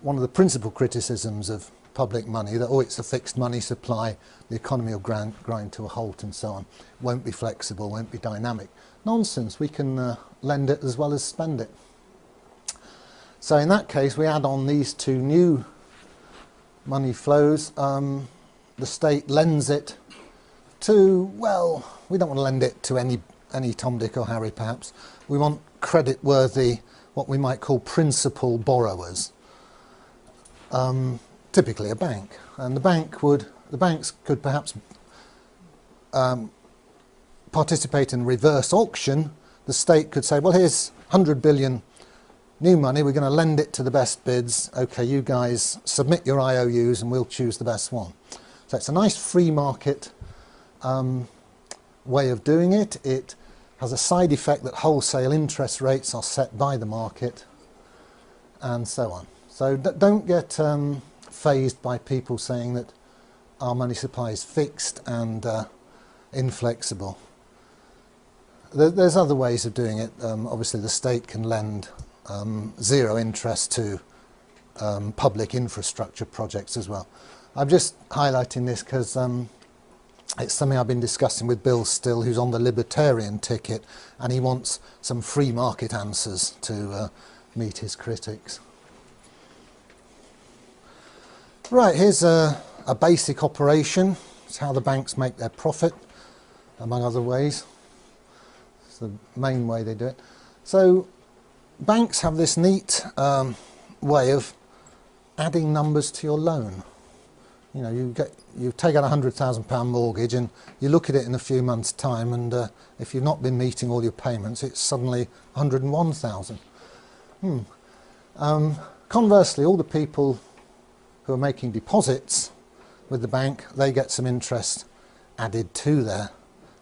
one of the principal criticisms of public money, that, oh, it's a fixed money supply, the economy will grind to a halt and so on, won't be flexible, won't be dynamic. Nonsense, we can lend it as well as spend it. So in that case, we add on these two new money flows. The state lends it to, well, we don't want to lend it to any Tom, Dick or Harry perhaps. We want credit-worthy, what we might call principal borrowers. Typically a bank, and the banks could perhaps participate in reverse auction. The state could say, well, here's 100 billion new money, we're going to lend it to the best bids. Okay, you guys submit your IOUs and we'll choose the best one. So it's a nice free market way of doing it. It has a side effect that wholesale interest rates are set by the market, and so on. So don't get fazed by people saying that our money supply is fixed and inflexible. There's other ways of doing it. Obviously the state can lend zero interest to public infrastructure projects as well. I'm just highlighting this because it's something I've been discussing with Bill Still, who's on the libertarian ticket, and he wants some free market answers to meet his critics. Right, here's a basic operation. It's how the banks make their profit, among other ways. It's the main way they do it. So banks have this neat way of adding numbers to your loan. You know, you take out a £100,000 mortgage and you look at it in a few months' time, and if you've not been meeting all your payments, it's suddenly 101,000. Conversely, all the people who are making deposits with the bank, they get some interest added to their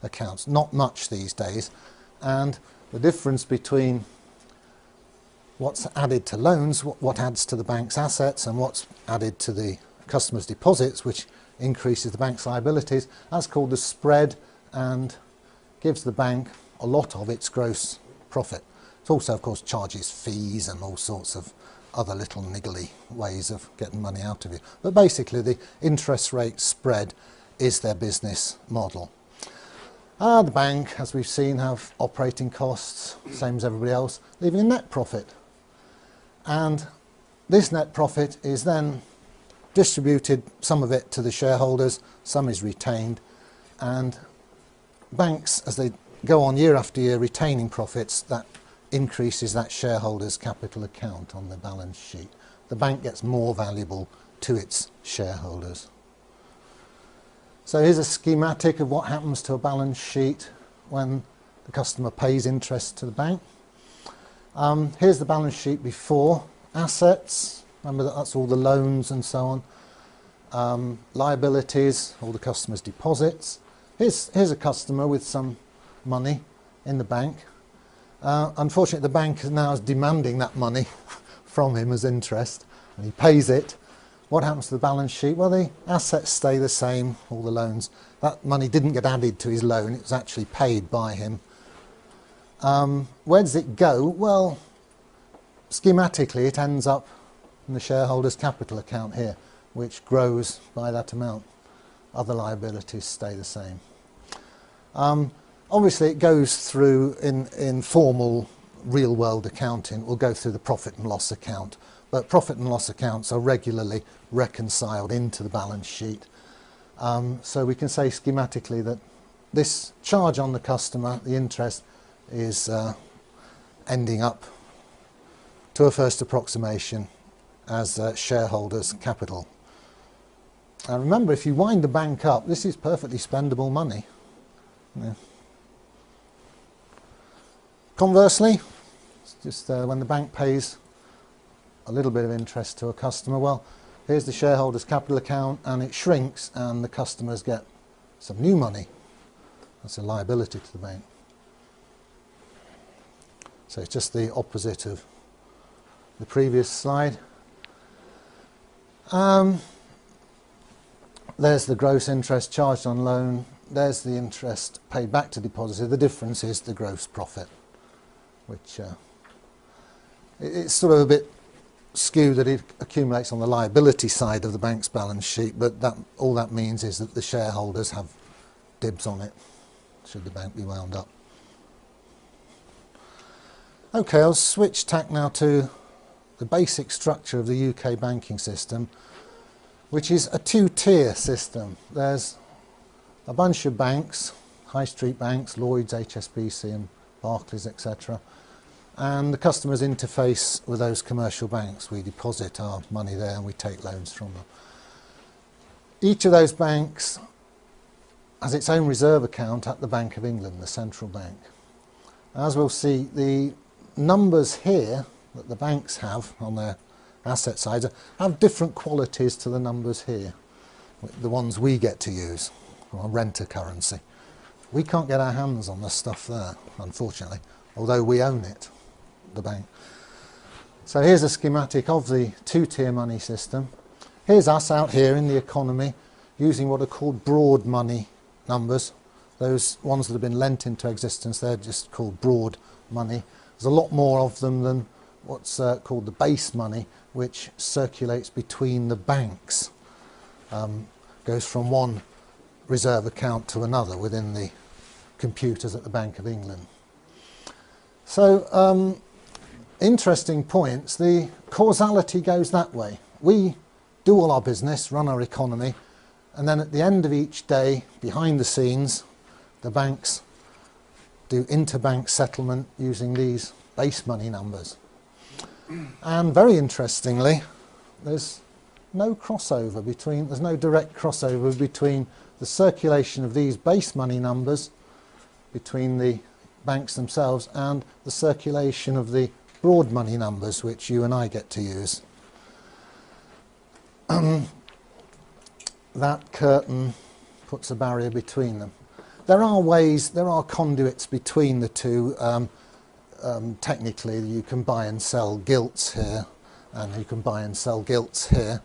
accounts. Not much these days, and the difference between what's added to loans, what adds to the bank's assets, and what's added to the customers' deposits, which increases the bank's liabilities, that's called the spread, and gives the bank a lot of its gross profit. It also, of course, charges fees and all sorts of other little niggly ways of getting money out of you. But basically the interest rate spread is their business model. The bank, as we've seen, have operating costs, same as everybody else, leaving a net profit. And this net profit is then distributed, some of it to the shareholders, some is retained, and banks, as they go on year after year retaining profits, that increases that shareholders' capital account on the balance sheet. The bank gets more valuable to its shareholders. So here's a schematic of what happens to a balance sheet when the customer pays interest to the bank. Here's the balance sheet before assets. Remember that's all the loans and so on. Liabilities, all the customer's deposits. Here's a customer with some money in the bank. Unfortunately, the bank now is demanding that money from him as interest, and he pays it. What happens to the balance sheet? Well, the assets stay the same, all the loans. That money didn't get added to his loan, it was actually paid by him. Where does it go? Well, schematically, it ends up in the shareholders' capital account here, which grows by that amount. Other liabilities stay the same. Obviously, it goes through, in formal real-world accounting, it will go through the profit and loss account. But profit and loss accounts are regularly reconciled into the balance sheet. So we can say schematically that this charge on the customer, the interest, is ending up, to a first approximation, as shareholders' capital. And remember, if you wind the bank up, this is perfectly spendable money. Yeah. Conversely, it's just when the bank pays a little bit of interest to a customer, well, here's the shareholders' capital account, and it shrinks, and the customers get some new money. That's a liability to the bank. So it's just the opposite of the previous slide. There's the gross interest charged on loan. There's the interest paid back to depositor. The difference is the gross profit, which it's sort of a bit skew that it accumulates on the liability side of the bank's balance sheet, but all that means is that the shareholders have dibs on it, should the bank be wound up. Okay, I'll switch tack now to the basic structure of the UK banking system, which is a two-tier system. There's a bunch of banks, high street banks, Lloyds, HSBC and Barclays, etc. And the customers interface with those commercial banks. We deposit our money there and we take loans from them. Each of those banks has its own reserve account at the Bank of England, the central bank. As we'll see, the numbers here that the banks have on their asset sides have different qualities to the numbers here, the ones we get to use, or renter currency. We can't get our hands on the stuff there, unfortunately, although we own it, the bank. So here's a schematic of the two-tier money system. Here's us out here in the economy using what are called broad money numbers. Those ones that have been lent into existence, they're just called broad money. There's a lot more of them than what's called the base money, which circulates between the banks. Goes from one reserve account to another within the computers at the Bank of England. So, interesting points. The causality goes that way. We do all our business, run our economy, and then at the end of each day, behind the scenes, the banks do interbank settlement using these base money numbers. And very interestingly, there's no crossover between, there's no direct crossover between the circulation of these base money numbers between the banks themselves and the circulation of the broad money numbers which you and I get to use. That curtain puts a barrier between them. There are ways, there are conduits between the two. Technically, you can buy and sell gilts here, and you can buy and sell gilts here,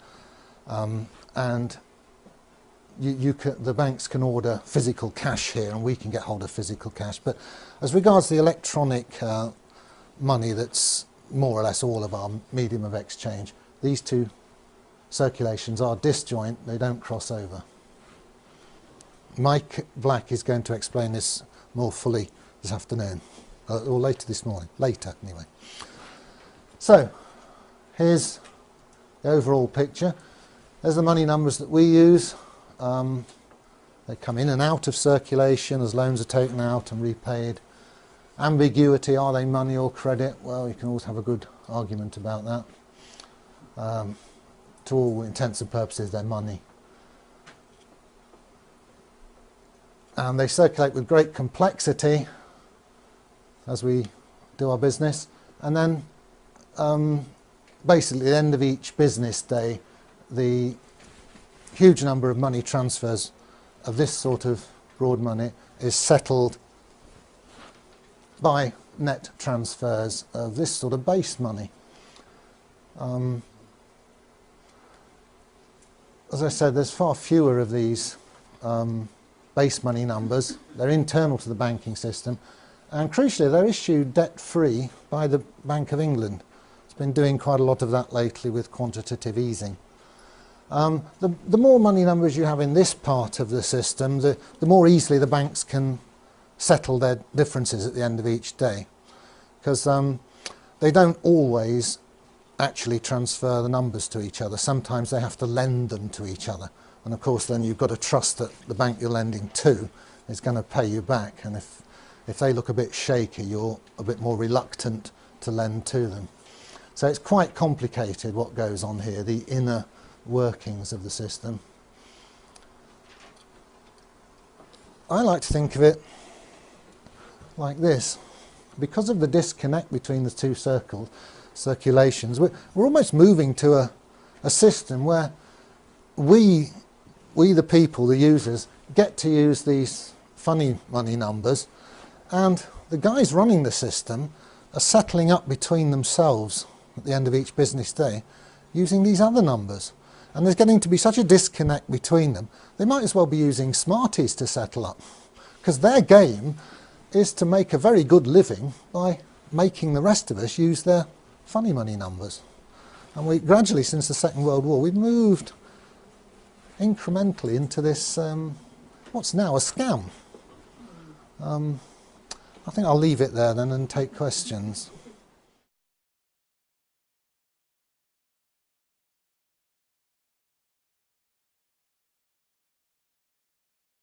and the banks can order physical cash here, and we can get hold of physical cash. But as regards the electronic money, that's more or less all of our medium of exchange, these two circulations are disjoint, they don't cross over. Mike Black is going to explain this more fully this afternoon, or later this morning, later anyway. So, here's the overall picture. There's the money numbers that we use. They come in and out of circulation as loans are taken out and repaid. Ambiguity, are they money or credit? Well, you can always have a good argument about that. To all intents and purposes, they're money. And they circulate with great complexity as we do our business. And then basically at the end of each business day, the huge number of money transfers of this sort of broad money is settled by net transfers of this sort of base money. As I said, there's far fewer of these base money numbers. They're internal to the banking system, and crucially they're issued debt-free by the Bank of England. It's been doing quite a lot of that lately with quantitative easing. The more money numbers you have in this part of the system, the more easily the banks can settle their differences at the end of each day, because they don't always actually transfer the numbers to each other. Sometimes they have to lend them to each other, and of course then you've got to trust that the bank you're lending to is going to pay you back, and if they look a bit shaky, you're a bit more reluctant to lend to them. So it's quite complicated what goes on here, the inner workings of the system. I like to think of it like this. Because of the disconnect between the two circulations, we're almost moving to a system where we the people, the users, get to use these funny money numbers, and the guys running the system are settling up between themselves at the end of each business day using these other numbers. And there's getting to be such a disconnect between them, they might as well be using Smarties to settle up, because their game is to make a very good living by making the rest of us use their funny money numbers. And we gradually, since the Second World War, we've moved incrementally into this, what's now a scam. I think I'll leave it there then and take questions.